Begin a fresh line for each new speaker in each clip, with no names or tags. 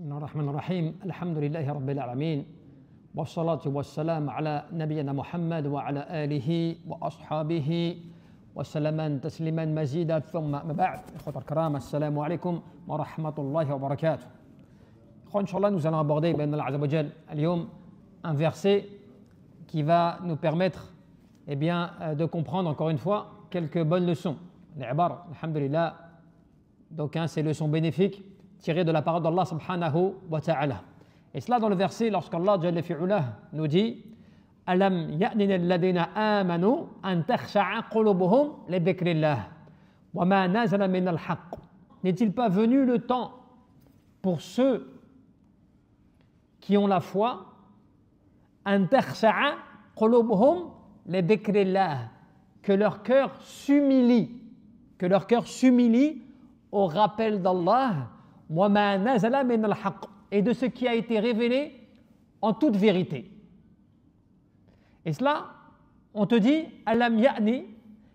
بسم الله الرحمن الرحيم الحمد لله رب العالمين والصلاة والسلام على نبينا محمد وعلى آله وأصحابه وسلم تسليما مزيدا ثم ما بعد إخوة الكرام السلام عليكم ورحمة الله وبركاته. إن شاء الله nous allons aborder بإذن الله عز وجل اليوم un verset qui va nous permettre de comprendre encore une fois quelques bonnes leçons. Les ibar, alhamdulillah, donc ces leçons bénéfiques tirées de la parole d'Allah subhanahu wa ta'ala. Et cela dans le verset lorsqu'Allah jalla fi'ulah nous dit Alam ya'nina alladhina amanu an takhsha'a qulubuhum li dhikrillah wa ma nazala min al-haqq. N'est-il pas venu le temps pour ceux qui ont la foi an takhsha'a qulubuhum li dhikrillah, que leur cœur s'humilie au rappel d'Allah wa ma nazala min al-haqq, et de ce qui a été révélé en toute vérité. Et cela, on te dit alam ya'ni,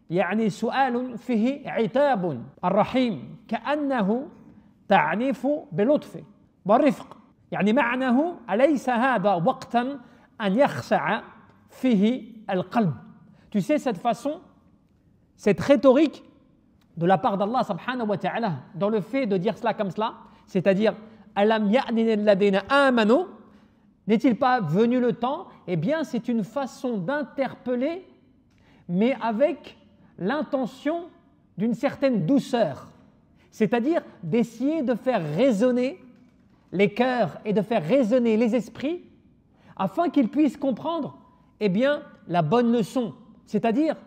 يعني سؤال فيه عتاب الرحيم كأنه تعنيف بلطف والرفق، يعني معناه أليس هذا وقتا أن يخشع فيه القلب. Tu sais, cette façon, cette rhétorique de la part d'Allah subhanahu wa ta'ala dans le fait de dire cela comme cela, c'est-à-dire Alam ya'nina alladhina amanu, n'est-il pas venu le temps? Eh bien, c'est une façon d'interpeller, mais avec l'intention d'une certaine douceur, c'est-à-dire d'essayer de faire résonner les cœurs et de faire résonner les esprits afin qu'ils puissent comprendre la bonne leçon, c'est-à-dire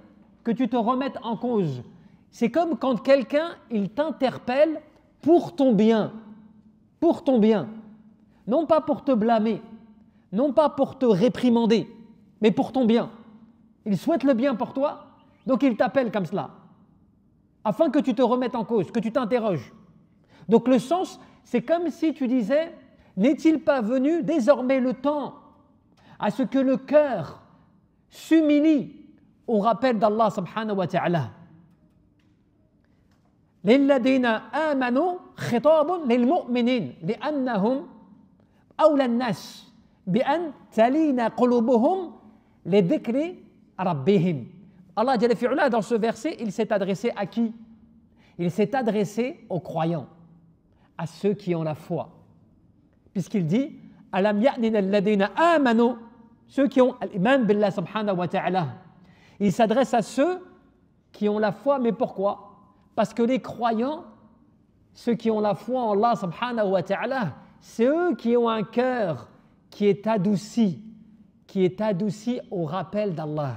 que tu te remettes en cause. C'est comme quand quelqu'un il t'interpelle pour ton bien, non pas pour te blâmer, non pas pour te réprimander, mais pour ton bien. Il souhaite le bien pour toi, donc il t'appelle comme cela, afin que tu te remettes en cause, que tu t'interroges. Donc le sens, c'est comme si tu disais, n'est-il pas venu désormais le temps à ce que le cœur s'humilie au rappel d'Allah subhanahu wa ta'ala. للذين آمنوا خطاب للمؤمنين لأنهم أولى الناس بأن تلين قلوبهم لذكر ربهم. Allah Jalla fi'ula, dans ce verset, il s'est adressé à qui? Il s'est adressé aux croyants, à ceux qui ont la foi. Puisqu'il dit Alam ya'nina alladhina amanu, ceux qui ont l'iman billah subhanahu wa ta'ala. Il s'adresse à ceux qui ont la foi, mais pourquoi? Parce que les croyants, ceux qui ont la foi en Allah subhanahu wa ta'ala, c'est eux qui ont un cœur qui est adouci au rappel d'Allah.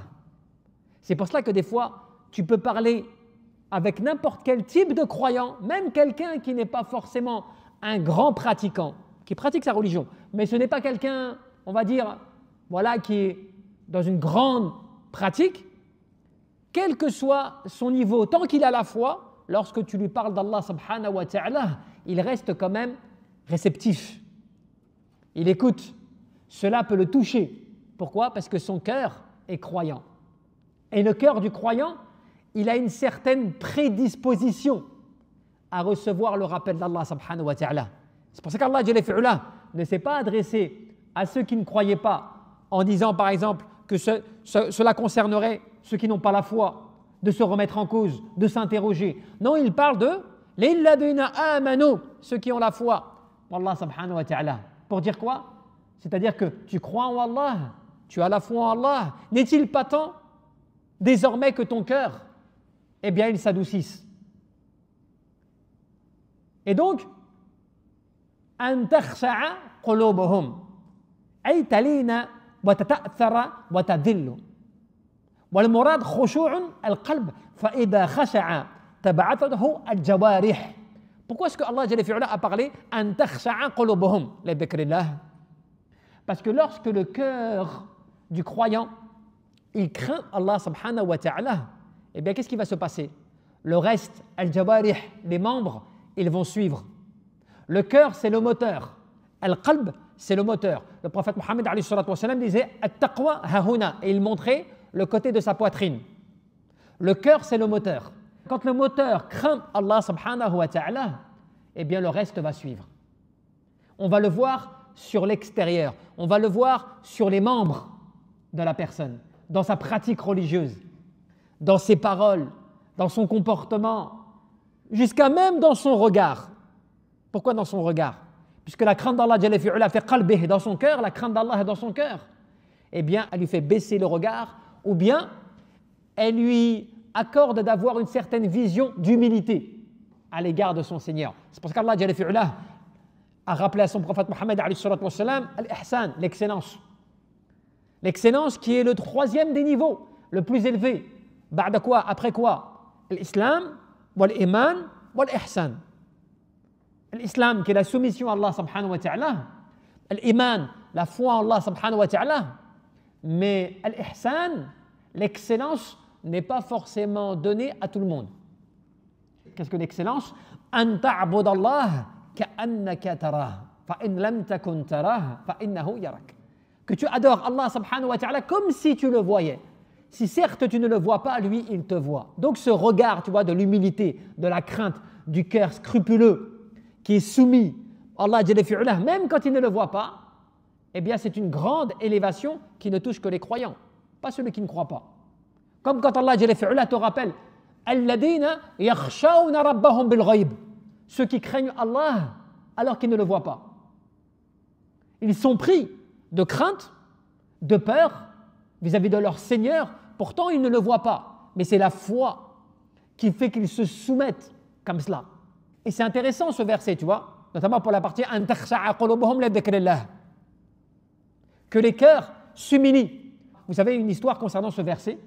C'est pour cela que des fois, tu peux parler avec n'importe quel type de croyant, même quelqu'un qui n'est pas forcément un grand pratiquant, qui pratique sa religion, mais ce n'est pas quelqu'un, on va dire, qui est dans une grande pratique, quel que soit son niveau, tant qu'il a la foi, lorsque tu lui parles d'Allah subhanahu wa ta'ala, il reste quand même réceptif. Il écoute. Cela peut le toucher. Pourquoi? Parce que son cœur est croyant. Et le cœur du croyant, il a une certaine prédisposition à recevoir le rappel d'Allah subhanahu wa ta'ala. C'est pour ça qu'Allah Jalla fi'ulah ne s'est pas adressé à ceux qui ne croyaient pas en disant par exemple que cela concernerait ceux qui n'ont pas la foi, de se remettre en cause, de s'interroger. Non, il parle de lilladhina amanu, ceux qui ont la foi, Allah subhanahu wa ta'ala. Pour dire quoi? C'est-à-dire que tu crois en Allah, tu as la foi en Allah. N'est-il pas temps, désormais, que ton cœur, il s'adoucisse? Et donc, an takhsha'a qulubuhum, ay talina wa tata'thara wa tadhillu. والمراد خشوع القلب فإذا خشع تبعثه الجوارح. Pourquoi est-ce que Allah Jalla fi'ula a parlé أن تخشع قلوبهم لذكر الله? Parce que lorsque le cœur du croyant il craint Allah subhanahu wa ta'ala, qu'est-ce qui va se passer? Le reste, al-jawarih, les membres, ils vont suivre. Le cœur, c'est le moteur. Al-qalb, c'est le moteur. Le prophète Mohammed alayhi salatu wa salam disait at-taqwa hahuna, et il montrait le côté de sa poitrine. Le cœur, c'est le moteur. Quand le moteur craint Allah subhanahu wa ta'ala, le reste va suivre. on va le voir sur l'extérieur, on va le voir sur les membres de la personne, dans sa pratique religieuse, dans ses paroles, dans son comportement, jusqu'à même dans son regard. Pourquoi dans son regard? Puisque la crainte d'Allah Jalla fi'ula fait qalbih, dans son cœur, la crainte d'Allah est dans son cœur. Eh bien, elle lui fait baisser le regard, ou bien elle lui accorde d'avoir une certaine vision d'humilité à l'égard de son Seigneur. C'est pour ça qu'Allah Jalla fi'ula a rappelé à son prophète Mohammed alayhi salatu wassalam al-ihsan, l'excellence. L'excellence qui est le troisième des niveaux, le plus élevé. Ba'da quoi? Après quoi? L'islam, wal-iman, wal-ihsan. L'islam qui est la soumission à Allah subhanahu wa ta'ala. L'iman, la foi en Allah subhanahu wa ta'ala. Mais l'ihsan, l'excellence, n'est pas forcément donnée à tout le monde. Qu'est-ce que l'excellence? An ta'bud Allah ka'annaka tarah, fa in lam takun tarah, fa innahu yarak. Que tu adores Allah subhanahu wa ta'ala comme si tu le voyais. Si certes tu ne le vois pas, lui il te voit. Donc ce regard, tu vois, de l'humilité, de la crainte, du cœur scrupuleux, qui est soumis à Allah Jalla fi'ula, même quand il ne le voit pas, eh bien c'est une grande élévation qui ne touche que les croyants, pas celui qui ne croit pas. Comme quand Allah Jalla fi'ula te rappelle alladhina yakhshawna rabbahum bil ghayb, ceux qui craignent Allah alors qu'ils ne le voient pas. Ils sont pris de crainte, de peur vis-à-vis de leur Seigneur, pourtant ils ne le voient pas, mais c'est la foi qui fait qu'ils se soumettent comme cela. Et c'est intéressant ce verset, tu vois, notamment pour la partie an takhsha'a qulubuhum li dhikrillah, que les cœurs s'humilient. Vous savez une histoire concernant ce verset,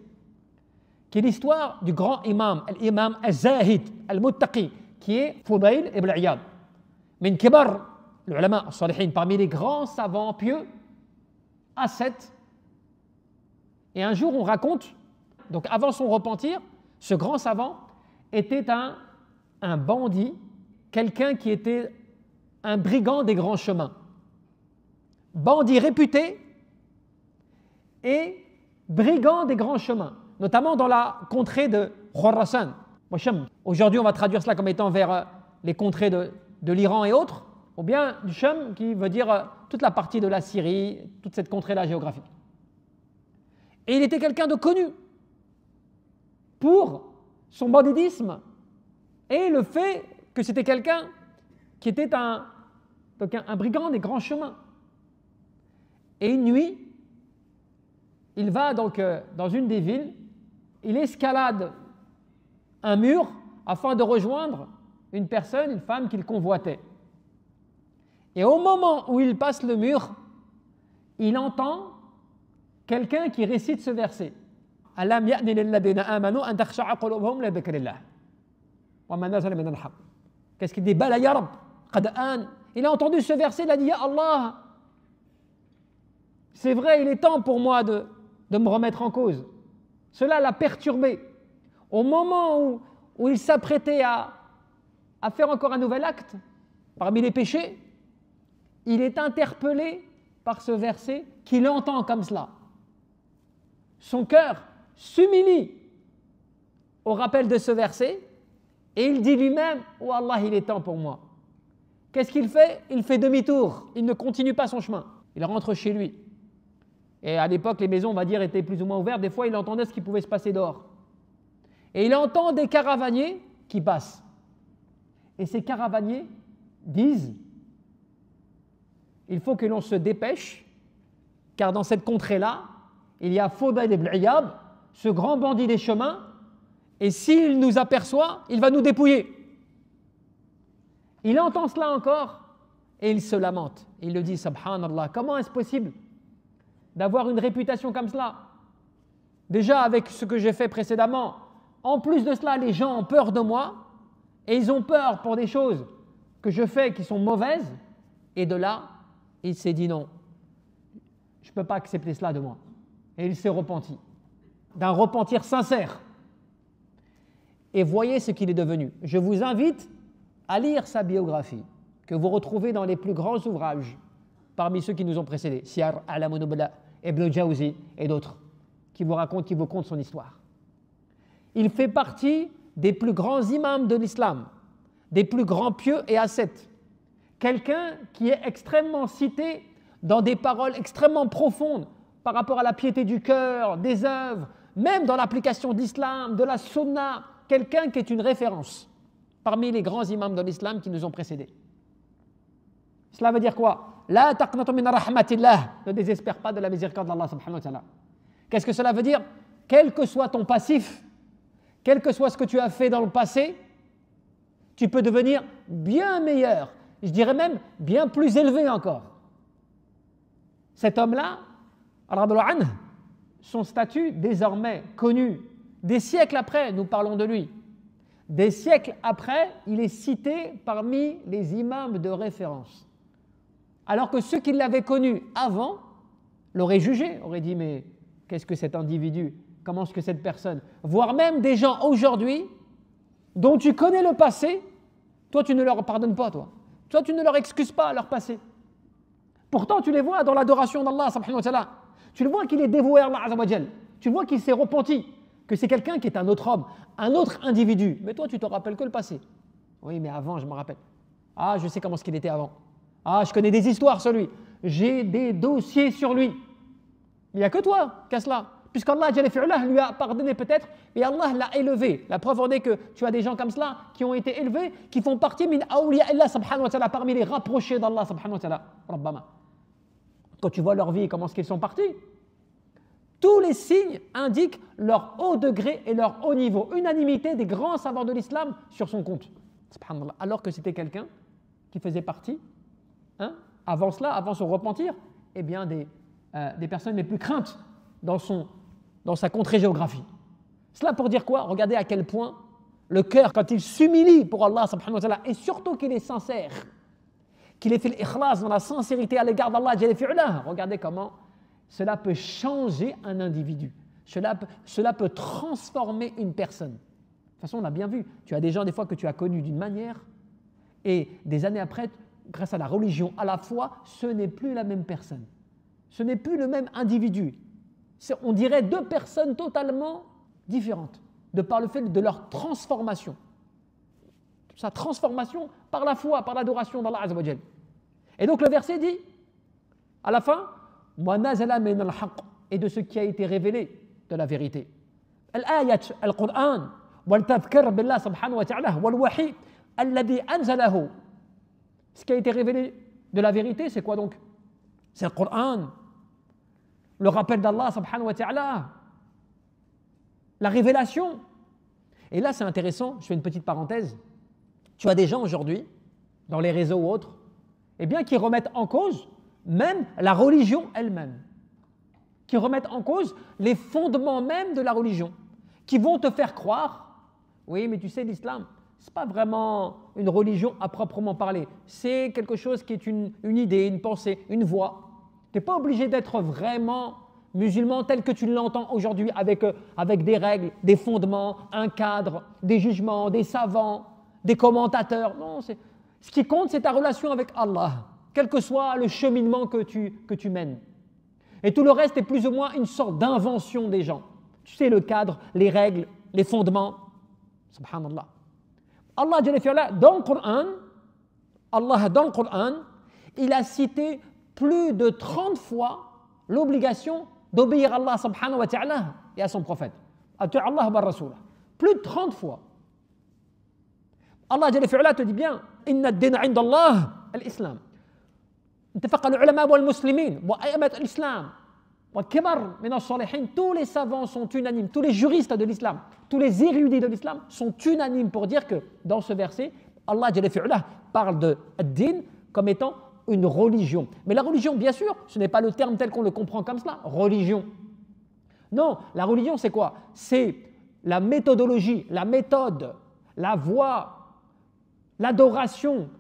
qui est l'histoire du grand imam, l'imam al-Zahid, al-Muttaqi, qui est Fudayl ibn Iyad, min kibar l'ulama as-salihin, parmi les grands savants pieux, ascètes. Et un jour on raconte, donc avant son repentir, ce grand savant était un bandit, quelqu'un qui était un brigand des grands chemins, bandit réputé et brigand des grands chemins, notamment dans la contrée de Khurasan. Aujourd'hui, on va traduire cela comme étant vers les contrées de l'Iran et autres, ou bien du Sham qui veut dire toute la partie de la Syrie, toute cette contrée-là géographique. Et il était quelqu'un de connu pour son banditisme et le fait que c'était quelqu'un qui était un brigand des grands chemins. Et une nuit, il va donc dans une des villes, il escalade un mur afin de rejoindre une personne, une femme qu'il convoitait. Et au moment où il passe le mur, il entend quelqu'un qui récite ce verset. Alam ya'ni lilladhina amanu an takhsha'a qulubuhum li dhikrillah wa ma nazala min al-haqq. Qu'est-ce qu'il dit? Bala ya Rabb, qad an. Il a entendu ce verset, il a dit ya Allah. C'est vrai, il est temps pour moi de me remettre en cause. Cela l'a perturbé. Au moment où il s'apprêtait à faire encore un nouvel acte, parmi les péchés, il est interpellé par ce verset qu'il entend comme cela. Son cœur s'humilie au rappel de ce verset et il dit lui-même « Oh Allah, il est temps pour moi ». Qu'est-ce qu'il fait? Il fait demi-tour, il ne continue pas son chemin. Il rentre chez lui. Et à l'époque, les maisons, on va dire, étaient plus ou moins ouvertes. Des fois, il entendait ce qui pouvait se passer dehors. Et il entend des caravaniers qui passent. Et ces caravaniers disent « Il faut que l'on se dépêche, car dans cette contrée-là, il y a Fudayl ibn Iyad, ce grand bandit des chemins, et s'il nous aperçoit, il va nous dépouiller. » Il entend cela encore et il se lamente. Il le dit « Subhanallah, comment est-ce possible d'avoir une réputation comme cela? Déjà avec ce que j'ai fait précédemment, en plus de cela, les gens ont peur de moi et ils ont peur pour des choses que je fais qui sont mauvaises. Et de là, il s'est dit non, je ne peux pas accepter cela de moi. Et il s'est repenti, d'un repentir sincère. Et voyez ce qu'il est devenu. Je vous invite à lire sa biographie, que vous retrouvez dans les plus grands ouvrages, parmi ceux qui nous ont précédés, Siyar A'lamun Nubala, Ibn Jawzi et d'autres, qui vous content son histoire. Il fait partie des plus grands imams de l'islam, des plus grands pieux et ascètes, quelqu'un qui est extrêmement cité dans des paroles extrêmement profondes par rapport à la piété du cœur, des œuvres, même dans l'application de l'islam, de la sunna, quelqu'un qui est une référence parmi les grands imams de l'islam qui nous ont précédés. Cela veut dire quoi? La taqnatu min rahmatillah, ne désespère pas de la miséricorde d'Allah subhanahu wa ta'ala. Qu'est-ce que cela veut dire? Quel que soit ton passif, quel que soit ce que tu as fait dans le passé, tu peux devenir bien meilleur, je dirais même bien plus élevé encore. Cet homme-là, radhiyallahu anhu, son statut désormais connu, des siècles après, nous parlons de lui. Des siècles après, il est cité parmi les imams de référence. Alors que ceux qui l'avaient connu avant l'auraient jugé, auraient dit mais qu'est-ce que cet individu, comment est-ce que cette personne, voire même des gens aujourd'hui dont tu connais le passé, toi tu ne leur pardonnes pas, toi tu ne leur excuses pas leur passé. Pourtant tu les vois dans l'adoration d'Allah subhanahu wa ta'ala, tu le vois qu'il est dévoué à Allah azza wa jal, tu le vois qu'il s'est repenti, que c'est quelqu'un qui est un autre homme, un autre individu, mais toi tu te rappelles que le passé. Oui mais avant je me rappelle, ah je sais comment ce qu'il était avant, ah je connais des histoires sur lui, j'ai des dossiers sur lui. Il n'y a que toi qui as cela, puisqu'Allah lui a pardonné peut-être et Allah l'a élevé. La preuve en est que tu as des gens comme cela qui ont été élevés, qui font partie min awliya Allah subhanahu wa ta'ala, parmi les rapprochés d'Allah subhanahu wa ta'ala. Rabbama. Quand tu vois leur vie, comment est-ce qu'ils sont partis, tous les signes indiquent leur haut degré et leur haut niveau. Unanimité des grands savants de l'islam sur son compte. Subhanallah. Alors que c'était quelqu'un qui faisait partie, avant cela, avant son repentir, eh bien des personnes les plus craintes dans sa contrée géographie. Cela pour dire quoi? Regardez à quel point le cœur, quand il s'humilie pour Allah subhanahu wa ta'ala, et surtout qu'il est sincère, qu'il ait fait l'ikhlas dans la sincérité à l'égard d'Allah, regardez comment cela peut changer un individu. Cela peut transformer une personne. De toute façon, on a bien vu, tu as des gens des fois que tu as connus d'une manière et des années après, grâce à la religion, à la foi, ce n'est plus la même personne. Ce n'est plus le même individu. On dirait deux personnes totalement différentes, de par le fait de leur transformation. Sa transformation par la foi, par l'adoration d'Allah Azza wa Jal. Et donc le verset dit, à la fin, wa nazala min al-haqq, et de ce qui a été révélé de la vérité. Al-ayat, al-Qur'an, wal-tadhkir billah subhanahu wa ta'ala, wal-wahi, alladhi anzalahu. Ce qui a été révélé de la vérité, c'est quoi donc? C'est le Qur'an, le rappel d'Allah subhanahu wa ta'ala, la révélation. Et là c'est intéressant, je fais une petite parenthèse, tu as des gens aujourd'hui, dans les réseaux ou autres, eh bien qui remettent en cause même la religion elle-même, qui remettent en cause les fondements même de la religion, qui vont te faire croire, oui mais tu sais l'islam, ce n'est pas vraiment une religion à proprement parler, c'est quelque chose qui est une idée, une pensée, une voie. Tu n'es pas obligé d'être vraiment musulman tel que tu l'entends aujourd'hui avec des règles, des fondements, un cadre, des jugements, des savants, des commentateurs. Non, ce qui compte, c'est ta relation avec Allah, quel que soit le cheminement que tu mènes. Et tout le reste est plus ou moins une sorte d'invention des gens. Tu sais, le cadre, les règles, les fondements. Subhanallah. Allah, dans le Coran, il a cité plus de 30 fois l'obligation d'obéir à Allah subhanahu wa ta'ala et à son prophète. Ati'u Allah wa rasulah. Plus de 30 fois. Allah te dit bien, inna ad-din 'inda Allah al-islam. اتفق العلماء والمسلمين وأئمة الإسلام والكبار من الصالحين, tous les savants sont unanimes, tous les juristes de l'islam, tous les érudits de l'islam sont unanimes pour dire que dans ce verset, Allah parle de ad-din comme étant une religion. Mais la religion, bien sûr, ce n'est pas le terme tel qu'on le comprend comme cela, religion. Non, la religion c'est quoi? C'est la méthodologie, la méthode, la voie, l'adoration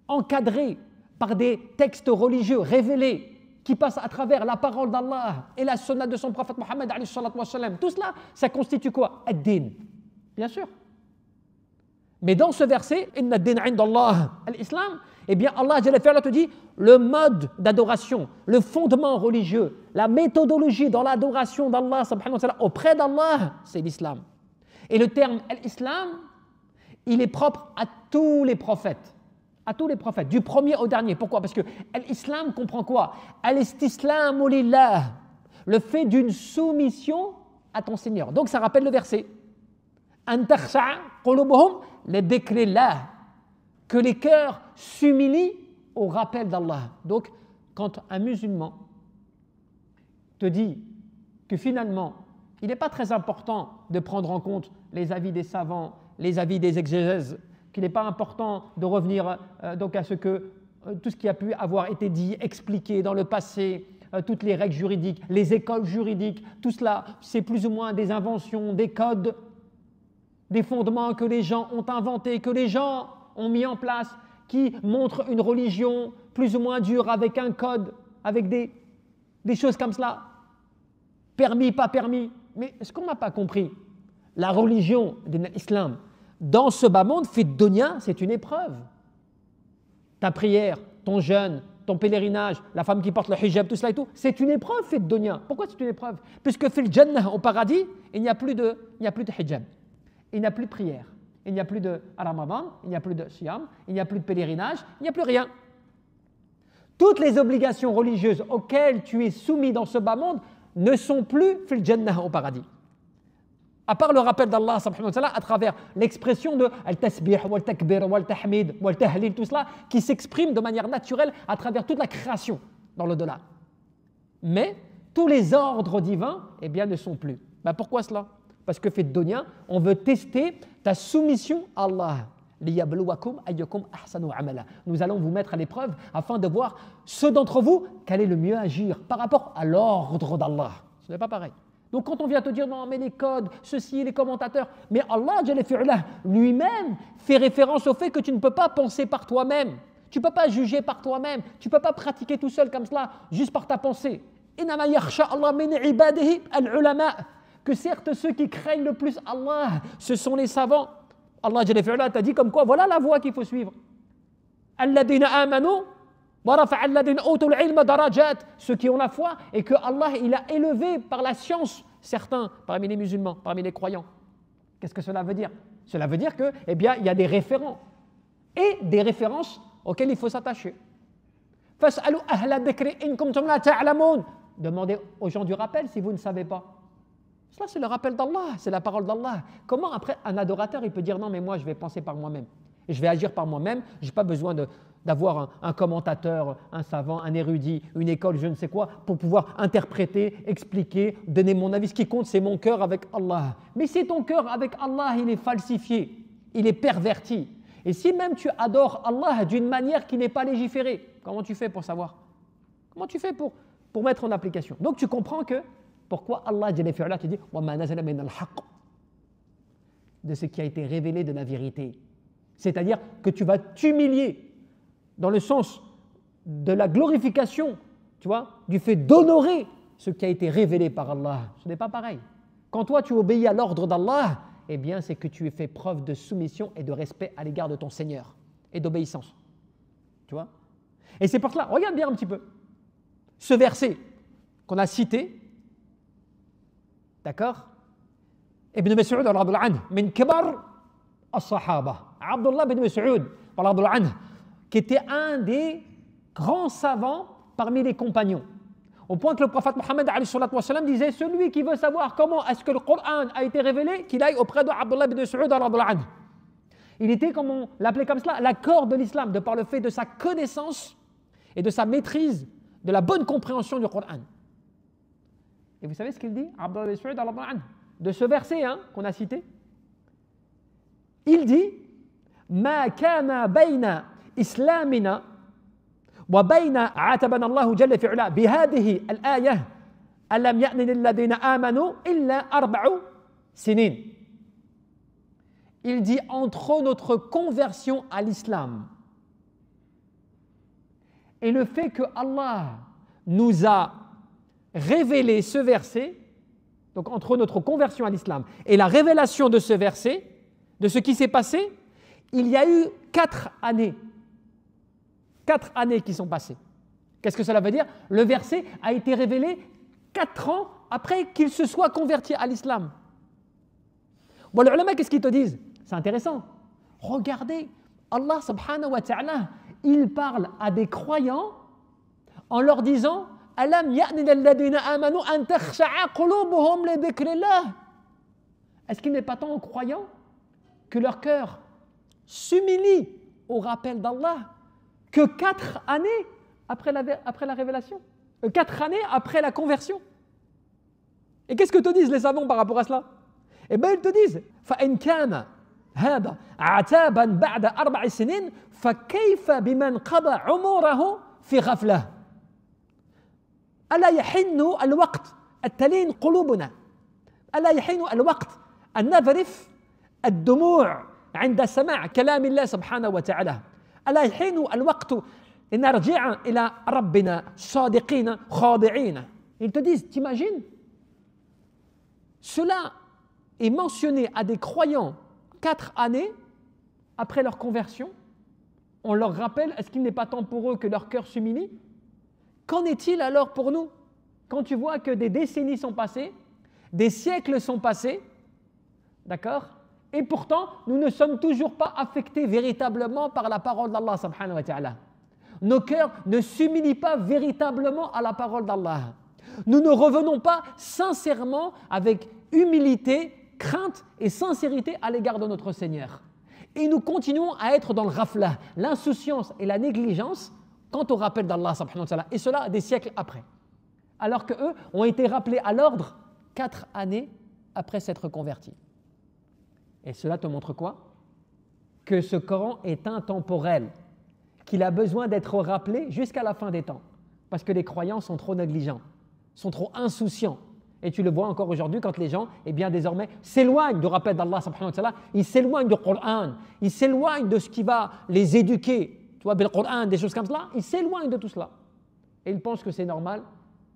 encadrée par des textes religieux révélés qui passent à travers la parole d'Allah et la sunna de son prophète Mohammed alayhi salatu wa sallam. Tout cela, ça constitue quoi? Ad-din. Bien sûr. Mais dans ce verset, inna ad-din 'inda Allah al-islam, eh bien Allah te dit le mode d'adoration, le fondement religieux, la méthodologie dans l'adoration d'Allah subhanahu wa ta'ala auprès d'Allah, c'est l'islam. Et le terme l'islam, il est propre à tous les prophètes, à tous les prophètes, du premier au dernier. Pourquoi? Parce que l'islam comprend quoi? Al-istislamu lillah, le fait d'une soumission à ton Seigneur. Donc ça rappelle le verset. An takhsha'a qulubuhum li dhikrillah, que les cœurs s'humilient au rappel d'Allah. Donc quand un musulman te dit que finalement il n'est pas très important de prendre en compte les avis des savants, les avis des exégèses, qu'il n'est pas important de revenir donc à ce que tout ce qui a pu avoir été dit, expliqué dans le passé, toutes les règles juridiques, les écoles juridiques, tout cela, c'est plus ou moins des inventions, des codes, des fondements que les gens ont inventés, que les gens ont mis en place, qui montrent une religion plus ou moins dure avec un code, avec des choses comme cela, permis, pas permis. Mais ce qu'on n'a pas compris, la religion de l'islam, dans ce bas monde, fit dunya, c'est une épreuve. Ta prière, ton jeûne, ton pèlerinage, la femme qui porte le hijab, tout cela et tout, c'est une épreuve, fit dunya. Pourquoi c'est une épreuve? Puisque fil jannah, au paradis, il n'y a plus de hijab, il n'y a plus de prière, il n'y a plus de ramadan, il n'y a plus de siyam, il n'y a plus de pèlerinage, il n'y a plus rien. Toutes les obligations religieuses auxquelles tu es soumis dans ce bas monde ne sont plus fil jannah au paradis. À part le rappel d'Allah à travers l'expression de al-tasbih, wal-takbir, wal-tahmid, wal-tahlil, tout cela qui s'exprime de manière naturelle à travers toute la création dans l'au-delà. Mais tous les ordres divins, eh bien, ne sont plus. Ben pourquoi cela? Parce que fait dunya, on veut tester ta soumission à Allah. Liyabluwakum ayyukum ahsanu amala. Nous allons vous mettre à l'épreuve afin de voir ceux d'entre vous quel est le mieux agir par rapport à l'ordre d'Allah. Ce n'est pas pareil. Donc quand on vient te dire non mais les codes, ceci, les commentateurs, mais Allah lui-même fait référence au fait que tu ne peux pas penser par toi-même, tu ne peux pas juger par toi-même, tu ne peux pas pratiquer tout seul comme cela, juste par ta pensée. Innama yakhsha Allah min ibadihi al-ulama, que certes ceux qui craignent le plus Allah, ce sont les savants. Allah t'a dit comme quoi, voilà la voie qu'il faut suivre. Alladina amanu wa rafa'a alladina utul ilma darajat, ceux qui ont la foi et que Allah il a élevé par la science certains parmi les musulmans, parmi les croyants. Qu'est-ce que cela veut dire? Cela veut dire que eh bien il y a des référents et des références auxquelles il faut s'attacher. Fas'alu ahla dhikri in kuntum la ta'lamun. Demandez aux gens du rappel si vous ne savez pas. Cela, c'est le rappel d'Allah, c'est la parole d'Allah. Comment après un adorateur, il peut dire non, mais moi, je vais penser par moi-même, et je vais agir par moi-même, je n'ai pas besoin d'avoir un commentateur, un savant, un érudit, une école, je ne sais quoi, pour pouvoir interpréter, expliquer, donner mon avis. Ce qui compte, c'est mon cœur avec Allah. Mais si ton cœur avec Allah, il est falsifié, il est perverti, et si même tu adores Allah d'une manière qui n'est pas légiférée, comment tu fais pour savoir? Comment tu fais pour mettre en application? Donc tu comprends que pourquoi Allah te dit de ce qui a été révélé de la vérité. C'est-à-dire que tu vas t'humilier dans le sens de la glorification, tu vois, du fait d'honorer ce qui a été révélé par Allah. Ce n'est pas pareil. Quand toi tu obéis à l'ordre d'Allah, eh bien c'est que tu fais preuve de soumission et de respect à l'égard de ton Seigneur et d'obéissance. Tu vois? Et c'est pour cela, regarde bien un petit peu ce verset qu'on a cité. D'accord? Ibn Mas'ud radhiyallahu anhu, min kibar as-sahaba. Abdullah ibn Mas'ud radhiyallahu anhu, qui était un des grands savants parmi les compagnons. Au point que le prophète Mohammed disait celui qui veut savoir comment est-ce que le Coran a été révélé, qu'il aille auprès de Abdullah ibn Mas'ud radhiyallahu anhu. Il était, comme on l'appelait comme cela, l'accord de l'islam, de par le fait de sa connaissance et de sa maîtrise, de la bonne compréhension du Coran. Et vous savez ce qu'il dit, Abdullah ibn Mas'ud de ce verset qu'on a cité? Il dit Ma kana bayna islamina wa bayna atabana Allah jalla fi'ala bihadihi al-ayah alam ya'ni lilladhina amanu illa arba'u sinin. Il dit entre notre conversion à l'islam et le fait que Allah nous a révélé ce verset, donc entre notre conversion à l'islam et la révélation de ce verset, de ce qui s'est passé, il y a eu 4 années. 4 années qui sont passées. Qu'est-ce que cela veut dire? Le verset a été révélé 4 ans après qu'il se soit converti à l'islam. Bon, les ulama, qu'est-ce qu'ils te disent? C'est intéressant. Regardez, Allah subhanahu wa ta'ala, il parle à des croyants en leur disant Alam ya'ni lilladhina amanu an takhsha'a qulubuhum li dhikrillah. Est-ce qu'il n'est pas temps aux croyants que leur cœur s'humilie au rappel d'Allah que 4 années après la révélation, 4 années après la conversion? Et qu'est-ce que te disent les savants par rapport à cela? Eh bien, ils te disent فَإِنْ كَانَ هذا عتابا بعد 4 سنين فكيف بمن قضى عمره في غفلة ألا يحن الوقت أن تلين قلوبنا ألا يحن الوقت أن نذرف الدموع عند سماع كلام الله سبحانه وتعالى ألا يحين الوقت أن نرجع إلى ربنا صادقين خاضعين. Ils te disent, t'imagines, cela est mentionné à des croyants 4 années après leur conversion. On leur rappelle, est-ce qu'il n'est pas temps pour eux que leur cœur s'humilie? Qu'en est-il alors pour nous? Quand tu vois que des décennies sont passées, des siècles sont passés, d'accord? Et pourtant, nous ne sommes toujours pas affectés véritablement par la parole d'Allah subhanahu wa ta'ala. Nos cœurs ne s'humilient pas véritablement à la parole d'Allah. Nous ne revenons pas sincèrement avec humilité, crainte et sincérité à l'égard de notre Seigneur. Et nous continuons à être dans le ghafla, l'insouciance et la négligence quant au rappel d'Allah subhanahu wa ta'ala. Et cela des siècles après. Alors qu'eux ont été rappelés à l'ordre 4 années après s'être convertis. Et cela te montre quoi? Que ce Coran est intemporel, qu'il a besoin d'être rappelé jusqu'à la fin des temps. Parce que les croyants sont trop négligents, sont trop insouciants. Et tu le vois encore aujourd'hui quand les gens, eh bien désormais, s'éloignent du rappel d'Allah subhanahu wa ta'ala, ils s'éloignent du Coran, ils s'éloignent de ce qui va les éduquer, tu vois, le Coran, des choses comme cela, ils s'éloignent de tout cela. Et ils pensent que c'est normal,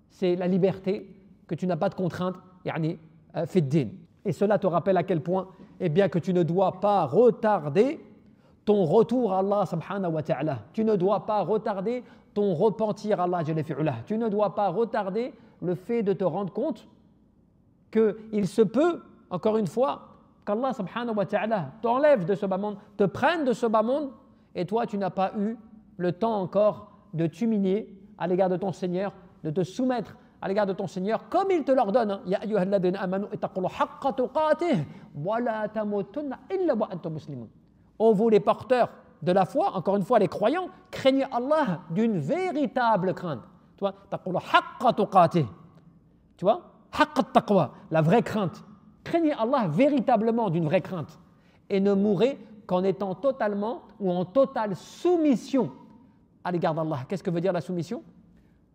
c'est la liberté, que tu n'as pas de contraintes, yani, fi d-din. Et cela te rappelle à quel point, eh bien, que tu ne dois pas retarder ton retour à Allah subhanahu wa ta'ala. Tu ne dois pas retarder ton repentir à Allah jalla fi'ulah. Tu ne dois pas retarder le fait de te rendre compte qu'il se peut, encore une fois, qu'Allah subhanahu wa ta'ala t'enlève de ce bas monde, te prenne de ce bas monde, et toi tu n'as pas eu le temps encore de t'humilier à l'égard de ton Seigneur, de te soumettre à l'égard de ton Seigneur, comme il te l'ordonne. Ya ayyuhalladhina amanu ittaqullah haqqa tuqatih wa la tamutunna illa wa antum muslimun. Ô vous les porteurs de la foi, encore une fois les croyants, craignez Allah d'une véritable crainte. Tu vois, taqullah haqqa tuqatih. Tu vois, haqqa taqwa, la vraie crainte. Craignez Allah véritablement d'une vraie crainte et ne mourrez qu'en étant totalement ou en totale soumission à l'égard d'Allah. Qu'est-ce que veut dire la soumission?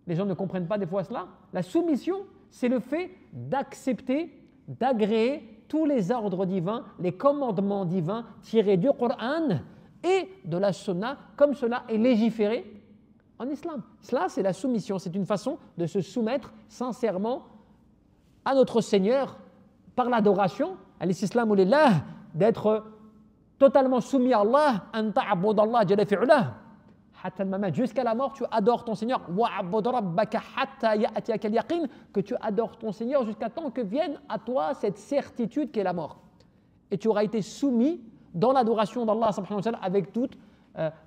Les gens ne comprennent pas des fois cela. La soumission, c'est le fait d'accepter, d'agréer tous les ordres divins, les commandements divins tirés du Coran et de la Sunna, comme cela est légiféré en islam. Cela, c'est la soumission. C'est une façon de se soumettre sincèrement à notre Seigneur par l'adoration, à l'islam ou lillah, d'être totalement soumis à Allah, an ta'bud Allah jalla fi'ulah. Jusqu'à la mort, tu adores ton Seigneur. Que tu adores ton Seigneur jusqu'à temps que vienne à toi cette certitude qu'est la mort. Et tu auras été soumis dans l'adoration d'Allah avec toute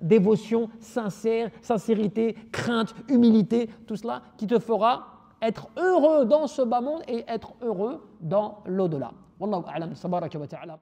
dévotion sincère, sincérité, crainte, humilité, tout cela qui te fera être heureux dans ce bas monde et être heureux dans l'au-delà. Wallahu a'lam, tabaraka wa ta'ala.